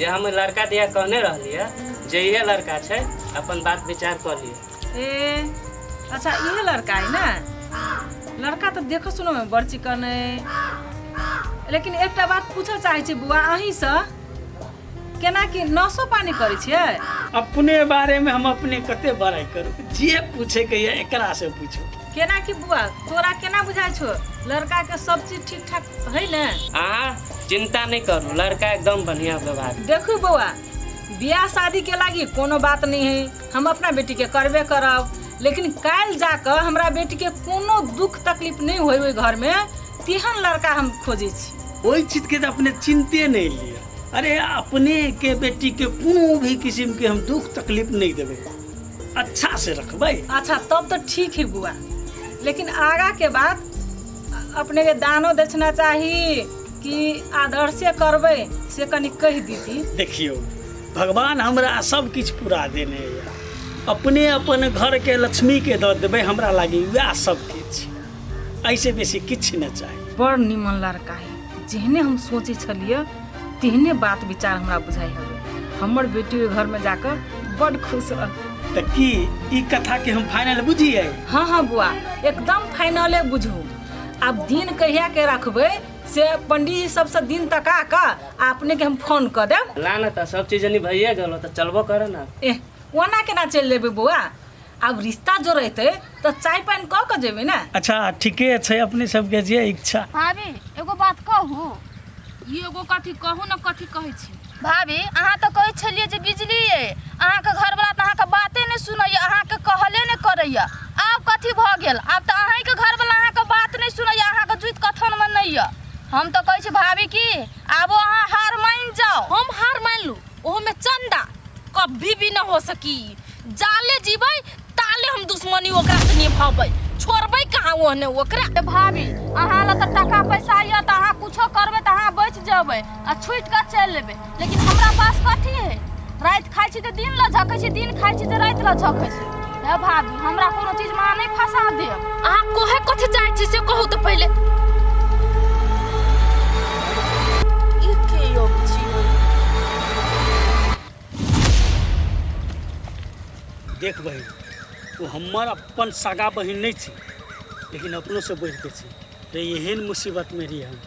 जे हम लड़का दिया कहने रहलिए जे ये लड़का छे अपन बात विचार कर लिए। ए अच्छा ये लड़का है ना? लड़का तो देखो सुनो में बड़ चिकन है, लेकिन एक बात पूछल चाहे छी बुआ अहीं से केना कि नसो पानी करे छिए? अपने बारे में हम अपने कते बड़ाई करू, जे पूछे के ये एकरा से पूछो। केना कि बुआ तोरा केना बुझाई छो लड़का के सब चीज ठीक ठाक है ना? चिंता नहीं करू, लड़का एकदम बढ़िया व्यवहार। देखू बुआ बियाह शादी के लागी कोनो बात नहीं है, हम अपना बेटी के करबे करब, लेकिन काल जाकर हमरा बेटी के कोनो दुख तकलीफ नहीं होई ओई घर में तिहन लड़का हम खोजे छी। ओई चीज के तो अपने चिंते नहीं लिए। अरे अपने के बेटी के कोनो भी किस्म के हम दुख तकलीफ नहीं देवे, अच्छा से रखबे। अच्छा तब तो ठीक है बुआ, लेकिन आगा के बाद अपने के दानो दक्षिणा चाहिए कि आदर से करबे से कनी कह दीती। देखियो भगवान हमरा सब कुछ पूरा देने है, अपने अपन घर के लक्ष्मी के दे देवे हमरा लागी वह सब कुछ, ऐसे बेसी किछ न चाहिए। बड़ निमन लड़का है, जेहने हम सोचे छलिए तेहने बात विचार हमरा बुझाई हवे। हमर बेटी के घर में जाकर बड़ खुश रह। त की ई कथा के हम फाइनल बुझिए? हाँ हाँ बुआ एकदम फाइनले बुझू। अब दिन कहिया के रखबे से पंडित जी सबसे दिन तक आका अपने के हम फोन कर देब। ला ना तो सब चीज नहीं भइए गेलो तो चलबो करे ना। ओना केना चल लेबे बुआ? अब रिश्ता जो रहते तो चाय पानी क के जेबे ना। अच्छा ठीके छै, अपने सबके जे इच्छा। भाभी एगो बात कहू। ये एगो कथी कहू ना कथी कहै छी? भाभी अहाँ तो कहै छलिए जे बिजली है, अहाँ के घर वाला तो अहाँ के बाते नहीं सुनैया, अहाँ के कहले नहीं करैया। अब कथी भ गेल? अब तो अहाँ के घर वाला अहाँ के बात नहीं सुनैया, अहाँ के जुत कथन में नहीं है। हम तो कहै छी भाभी की आबो अहाँ हार मान जाओ। हम हार मान लू, ओहो में चंदा कभी भी न हो सकी। जाले जीबै ताले हम दुश्मनी ओकरा से निभाबै, छोड़बै कहाँ ओहने ओकरा। भाभी अहाँ ला तो टका पैसा या तो अहाँ कुछो करबे तो अहाँ बच जेबै आ छूट के चल लेबै, लेकिन हमरा पास कथी है? रात खाइ छी तो दिन ला झकै छी, दिन खाइ छी तो रात ला झकै छी। हे भाभी हमरा कोनो चीज में नहीं फंसा देब। अहाँ कोहे कथि चाहै छी से कहू तो पहले। ई के योग छी? देख बहिन, वो हमार अपन सगा बहिन नहीं थी, लेकिन अपनों से बढ़ के थी। रे एहन मुसीबत में रही, हम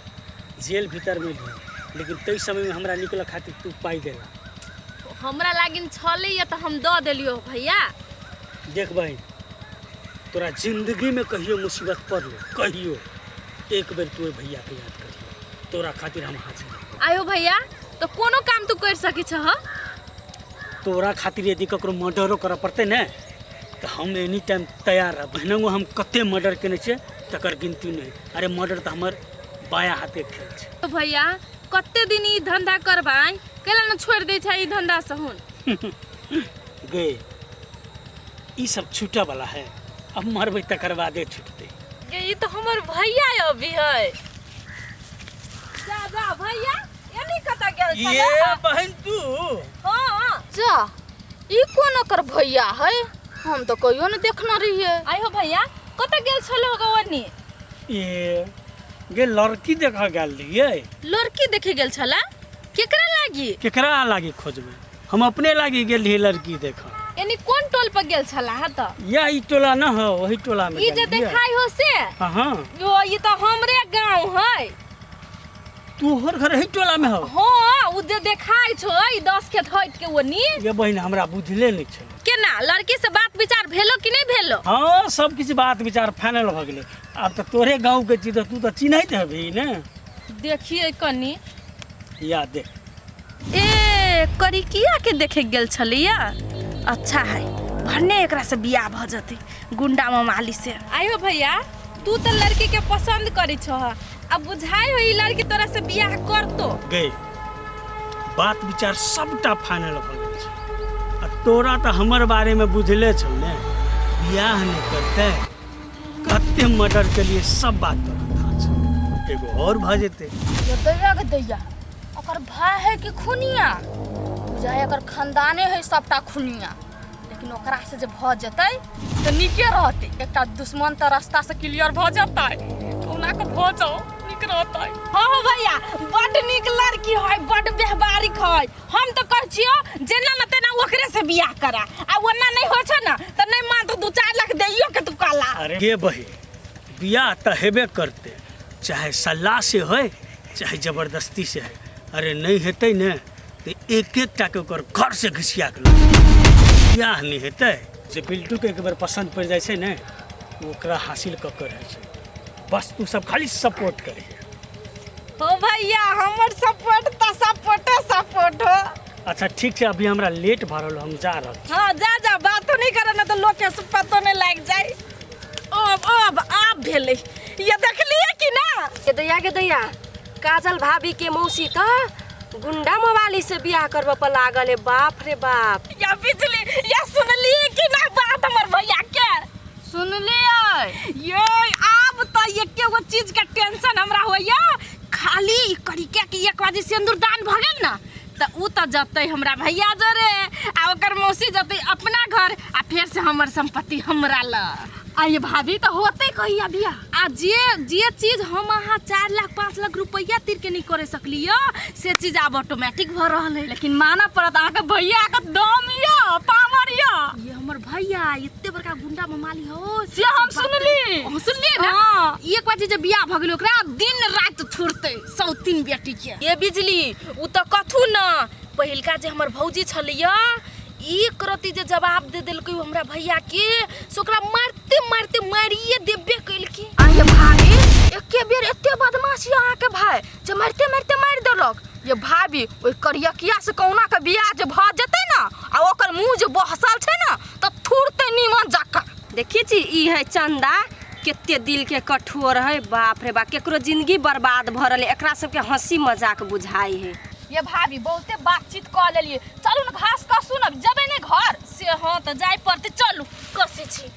जेल भीतर में रही, लेकिन तई समय में हमरा निकल खातिर तू पाई देला। हमरा लागिन छले या तो हम द देलियो भैया। देख बहिन, तोरा जिंदगी में कहियो मुसीबत पड़लो, कहियो एक बेर तू भैया के याद करियो, तोरा खातिर हम हाजिर। आयो भैया तो कोनो काम तू कर सकी छ? तोरा खातिर यदि ककरो मर्डरो करे पड़ते न तो हम एनी टाइम तैयार है। बहनों हम कते मर्डर केने छे तकर गिनती नहीं। अरे मर्डर तो हमर बाया हाथे खेल छे। तो भैया कते दिन ई धंधा करबाई, केला न छोड़ दे छै ई धंधा से हुन? गे ई सब छूटे वाला है, अब मरबै तकर बादे छूटते। ई तो हमर भैया अभी है। जा जा भैया एनी कता गेल छ? ये बहन तू? हां जा ई कोन कर भैया है? हम तो कहियो नहीं देखना रही है। आयो भैया कता गेल छलो गवनी? ये गे लड़की देखा गेल रहिए। लड़की देखे गेल छला? केकरा लागी? केकरा लागी खोजबे? हम अपने लागी गेल रही लड़की देखा। एनी कोन टोल पर गेल छला? हा त या ई टोला न हो, वही टोला में ई जे देखाई हो से? हां हां यो ई तो हमरे गांव है। तू हर घर ही टोला में हो? हां उ जे देखाई छो ई 10 के हट के ओनी। ये बहन हमरा बुझले नहीं छे। केना लड़की से बात विचार भेलो कि नहीं भेलो? हाँ सब किसी बात विचार फाइनल हो गए। अब तो तोरे गांव के चीज तू तो चिन्हत हबी ना। देखिए कनी या देख ए करिकिया के देखे गेल छलिया। अच्छा है भन्ने एकरा से बियाह भ जते गुंडा मामाली से। आयो भैया तू तो लड़की के पसंद करी छ, अब बुझाई हो ई लड़की तोरा से बियाह करतो। गए बात विचार सबटा फाइनल हो गए छे। तोरा तो हमर बारे में बुझले छौ ने, बियाह नहीं करते कते मर्डर के लिए सब बात तोरा था छे। एगो और भ जेते। ये दैया के दैया ओकर भाई है कि खुनिया? बुझाय एकर खानदाने है सबटा खुनिया, लेकिन ओकरा से जे भ जतै तो निके रहते। एकटा दुश्मन तो रास्ता से क्लियर भ जतै, ओना के भ जाओ करत है। हाँ भैया बड़ निक लड़की है, बड़ व्यवहारिक है। हम तो कह छियो जेना न तेना ओकरे से बियाह करा, आ वरना नहीं हो छ ना त नहीं मान तो 2-4 लाख देइयो के तू काला। अरे के बही बियाह तो हेबे करते, चाहे सलाह से हो चाहे जबरदस्ती से है। अरे नहीं हेतै ने तो एक टा के ओकर घर से घिसिया के बियाह नहीं हेतै। जे बिल्टू के एक बार पसंद पड़ जाए छै ने ओकरा हासिल क के रहे छै। बस तू सब खाली सपोर्ट करी। हो भैया हमर सपोर्ट त सपोर्ट हो। अच्छा ठीक है, अभी हमरा लेट भ रहल, हम जा रहल छी। हाँ जा बात तो नहीं करे ना तो लोग के पतो नहीं लग जाए। अब आप भेले ये देखलिए कि ना के दैया काजल भाभी के मौसी तो गुंडा मोबाइल से बियाह करब पर लागल है। बाप रे बाप, या बिजली या सुनलिए कि ना बात हमर भैया के सुनलिए ये अब तो एके गो चीज के टेंशन हमरा होया, खाली करी के कि 1 बजे सिंदूर दान भ गेल ना त उ त जतै हमरा भैया जरे आ ओकर मौसी जतै अपना घर आ फिर से हमर संपत्ति हमरा ल। आ ये भाभी तो होते कहिया बिया आ जे चीज हम अहाँ 4 लाख 5 लाख रुपया तीर के नहीं करे सकलियो से चीज अब ऑटोमेटिक भ रहल है। लेकिन माना पड़त अहाँ के भैया के दम या पावर या ये हमर भैया एते बड़का गुंडा ममाली हो से हम सुनलिए ना। 1 बजे जे बियाह भ गेल ओकरा दिन रात थुरते 103 बेटी के। ये बिजली उ तो कथु न पहिलका जे हमर भौजी छलिया एक रति जे जवाब दे देलकै हमरा भैया के से ओकरा मारते मारिए देबे कैलकी। आ ये भाभी एके बेर एते बदमाशी अहाँ के भाई जे मारते मार देलक। ये भाभी ओइ करियकिया से कौना के बियाह जे भ जते ना आ ओकर मुंह जे बहसल छै ना त थुरते नीमन जका। देखी छी ई है चंदा केते दिल के कठोर है। बाप रे बाप केकरो जिंदगी बर्बाद भ रहले, एकरा सबके हंसी मजाक बुझाई है। ये भाभी बहुते बातचीत कर लेलिए, चलू ना घास कसू ना जबे ने घर से हाँ तो जाय पड़ते, चलू कसे छी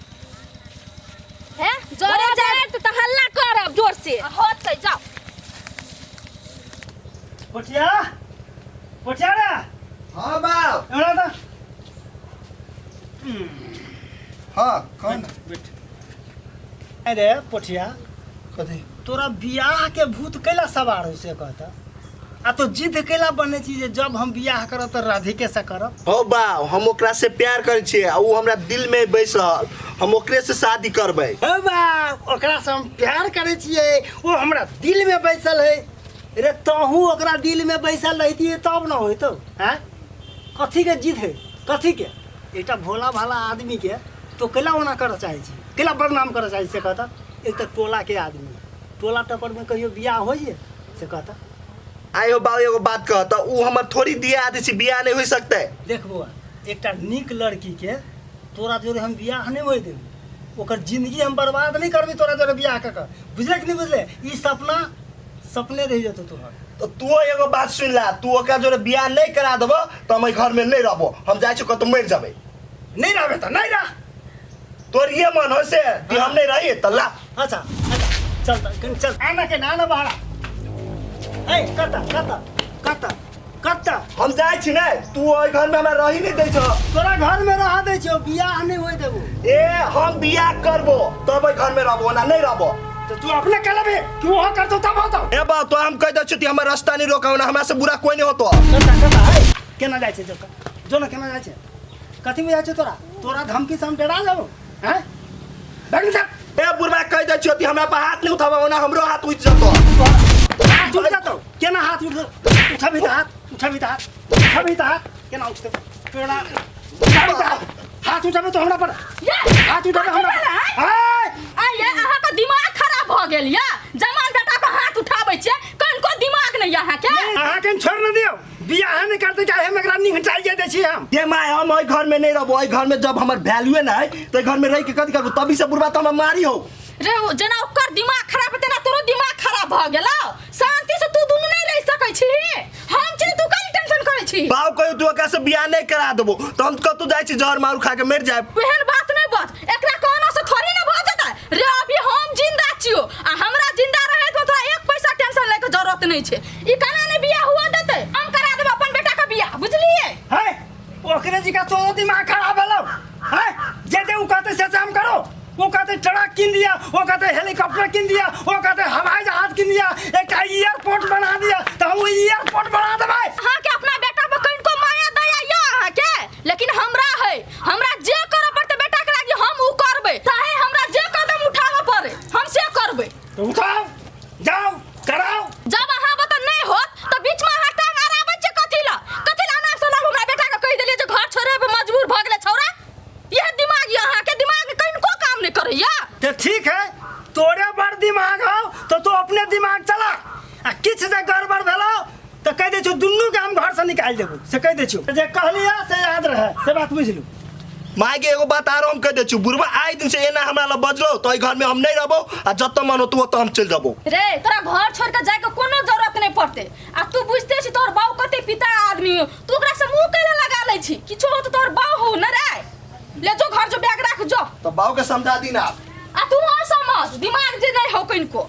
हैं जोरे जाए तो हल्ला करब जोर से। होत से जाओ। पोठिया रे। हाँ बाप। एड़ा त हाँ कौन बैठ। अरे पोठिया कथी तोरा बियाह के भूत कैला सवार हो से कहता आ तो जिद कैला बने छी जे जब हम बियाह करब तो राधिके से करब। हो बाप, हम ओकरा से प्यार करे छियै आ उ हमरा दिल में बैसल, हम ओकरे से शादी करबै। हो बाप, ओकरा से हम प्यार करे छियै, वो हमरा दिल में बैसल है। रे तोहू ओकरा दिल में बैसल रहती तब न होइतो। हैं कथी के जिद है, कथी के एकटा भोला भाला आदमी के तो कैला ओना कर चाहे छी, कैला बदनाम कर चाहे से कहता। एक तो टोला के आदमी, टोला टपर में कहियो बियाह होइए से कहता। आयो बाबू एगो बात कह त उ हमर थोड़ी दिया आदि से बियाह नहीं हो सकते। देख बउआ, एकटा नीक लड़की के तोरा जोरे हम बियाह नहीं होई देबी, ओकर जिंदगी हम बर्बाद नहीं करबी तोरा जोरे बियाह क के। बुझले कि नहीं बुझले? ई सपने रह जतो तोहर। तो तू एगो बात सुन ला, तू ओकरा जोरे बियाह नहीं करा देबो तो हम घर में नहीं रहबो, हम जाय छी कतो मर जाबे। नहीं रहबे त नहीं रह, तोर ये मन हो से कि हम नहीं रही त ला। अच्छा चल चल आना के ना बाहर। ए कता हम जाय छी ने, तू ओइ घर में हमरा रही नहीं दै छ। तोरा घर में रह दै छियो, बियाह नहीं होई देबो। ए हम बियाह करबो तब ओइ घर में रहबो ना नहीं रहबो। तो तू अपने कलबे क्यों हो करतो तब होतो। ए बा तो हम कह दै छी कि हमर रास्ता नहीं रोकाओ ना, हमरा से बुरा कोई नहीं होतो। कता है केना जाय छै जो ना केना जाय छै, कथी बुझाय छै तोरा धमकी से हम डरा जाबो। हैं बैठ जा। ए बुरबा कह दै छी कि हमरा पर हाथ नहीं उठाबो ना, हमरो हाथ उठ जतो। हाथ उठ जातो केना हाथ उठबी त हाथ केना उठते तोरा हाथ उठाबे तो हमरा पर हाथ उठाबे हमरा पर। आ ये अहाँ का दिमाग खराब भ गेल या, जवान बेटा को हाथ उठाबै छै, कनको दिमाग नहीं अहाँ के। अहाँ के छोड़ न दियो, बियाह नहीं करते चाहे हम एकरा निहटाइए दै छी हम। ये माय हम ओइ घर में नहीं रहबो, ओइ घर में जब हमर वैल्यू ना है तो घर में रह के कथि करबो, तभी से बुरबा तो हम मारी हो। रे जना ओकर दिमाग खराब हेते ना तोरो दिमाग खराब भ गेलौ, शांति से तू दुनु नहीं रह सकै छी। हम छी तू काहे टेंशन करै छी। बाऊ कहियो तू ओकरा से बियाह नहीं करा देबो तो हम कतौ जाय छी जहर मारू खा के मर जाय। पहल बात नहीं बच, एकरा कहना से थोड़ी ना भ जता। रे अभी हम जिंदा छियो आ हमरा जिंदा रहे तो तोरा 1 पैसा टेंशन ले के जरूरत नहीं छै। ई काना ने बियाह हुआ देते, हम करा देब अपन बेटा का बियाह, बुझलिए? है ओकरे जी का तो दिमाग खराब भेलो है, जे दे उ कहते से हम करो, वो कहते ट्रक किन दिया, वो कहते हेलीकॉप्टर किन दिया, वो कहते हवाई जहाज किन लिया, एक एयरपोर्ट बना दिया, तो हम एयरपोर्ट बना देबै। अहाँ के अपना बेटा पे कनिको माया दया या अहाँ के, लेकिन हमरा है, हमरा जे करे पड़ते बेटा के लागी हम उ करबै, चाहे हमरा जे कदम उठावे पड़े हम से करबै। तो उठाओ, जाओ, कराओ। जब अहाँ बता नहीं होत तो बीच में अहाँ टांग अराबै छै कथि ला नाम से हमरा बेटा के कहि देलिए जे घर छोड़े पे मजबूर भ गेले छौरा। यह दिमाग या अहाँ के दिमाग कनिको काम नहीं करैया। तो ठीक है, तोरे बड़ दिमाग हो तो तू अपने दिमाग चला, आ किछ से गड़बड़ भेलो तो कह दे दुनू के हम घर से निकाल देबो, से कह दे जे कहलिया से याद रहे, से बात बुझलू। माय के एगो बात आरो हम कह दे छु, बुढ़वा आइ दिन से एना हमरा ला बजलो तो ई घर में हम नहीं रहबो, आ जत मन हो तो हम चल जाबो। रे तोरा घर छोड़ के जाए के कोनो जरूरत नहीं पड़ते। आ तू बुझते छी तोर बाऊ कते पिता आदमी हो, तू ओकरा से मुंह कैले लगा ले छी, किछो हो तो तोर बाऊ हो न रे। ले जो घर जो बैग रख जो। तो बाऊ के समझा दी ना। आ तू और समझ, दिमाग जे नहीं हो कनिको।